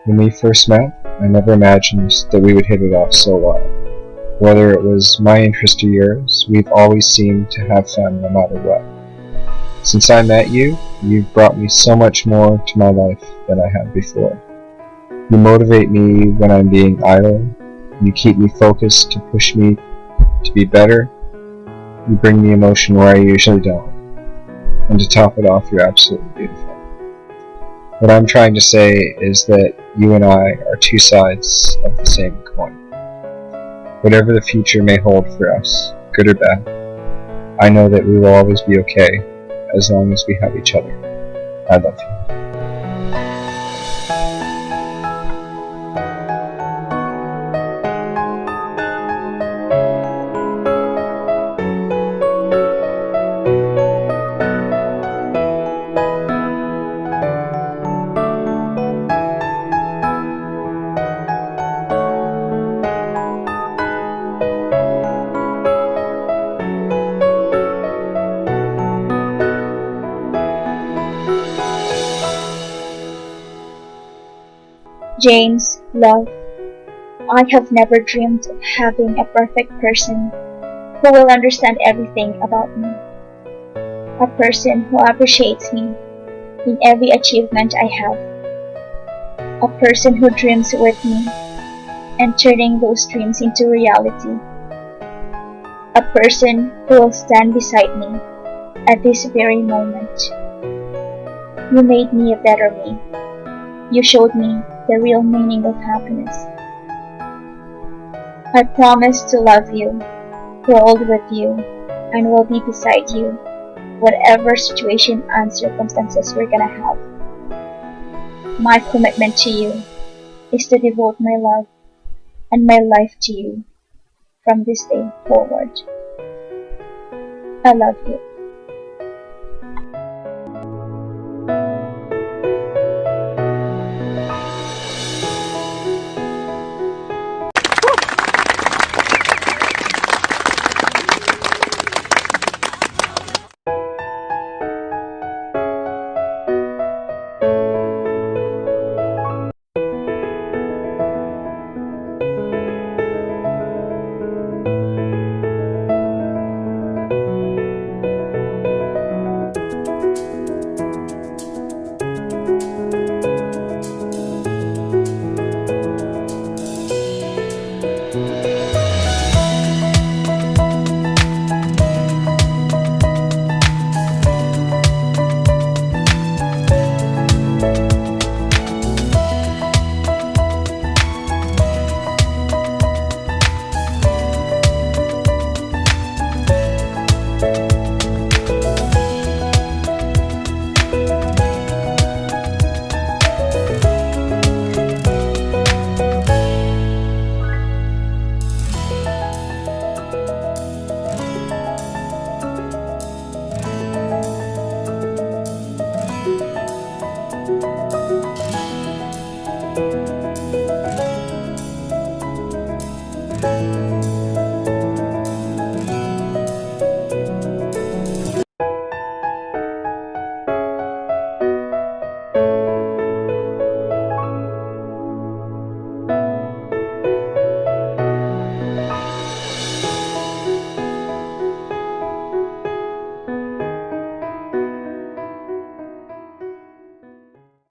When we first met, I never imagined that we would hit it off so well. Whether it was my interest or yours, we've always seemed to have fun no matter what. Since I met you, you've brought me so much more to my life than I had before. You motivate me when I'm being idle. You keep me focused to push me to be better. You bring me emotion where I usually don't. And to top it off, you're absolutely beautiful. What I'm trying to say is that you and I are two sides of the same coin. Whatever the future may hold for us, good or bad, I know that we will always be okay as long as we have each other. I love you. James, love, I have never dreamed of having a perfect person who will understand everything about me. A person who appreciates me in every achievement I have. A person who dreams with me and turning those dreams into reality. A person who will stand beside me at this very moment. You made me a better me. You showed me the real meaning of happiness. I promise to love you, grow old with you, and will be beside you, whatever situation and circumstances we're gonna have. My commitment to you is to devote my love and my life to you from this day forward. I love you.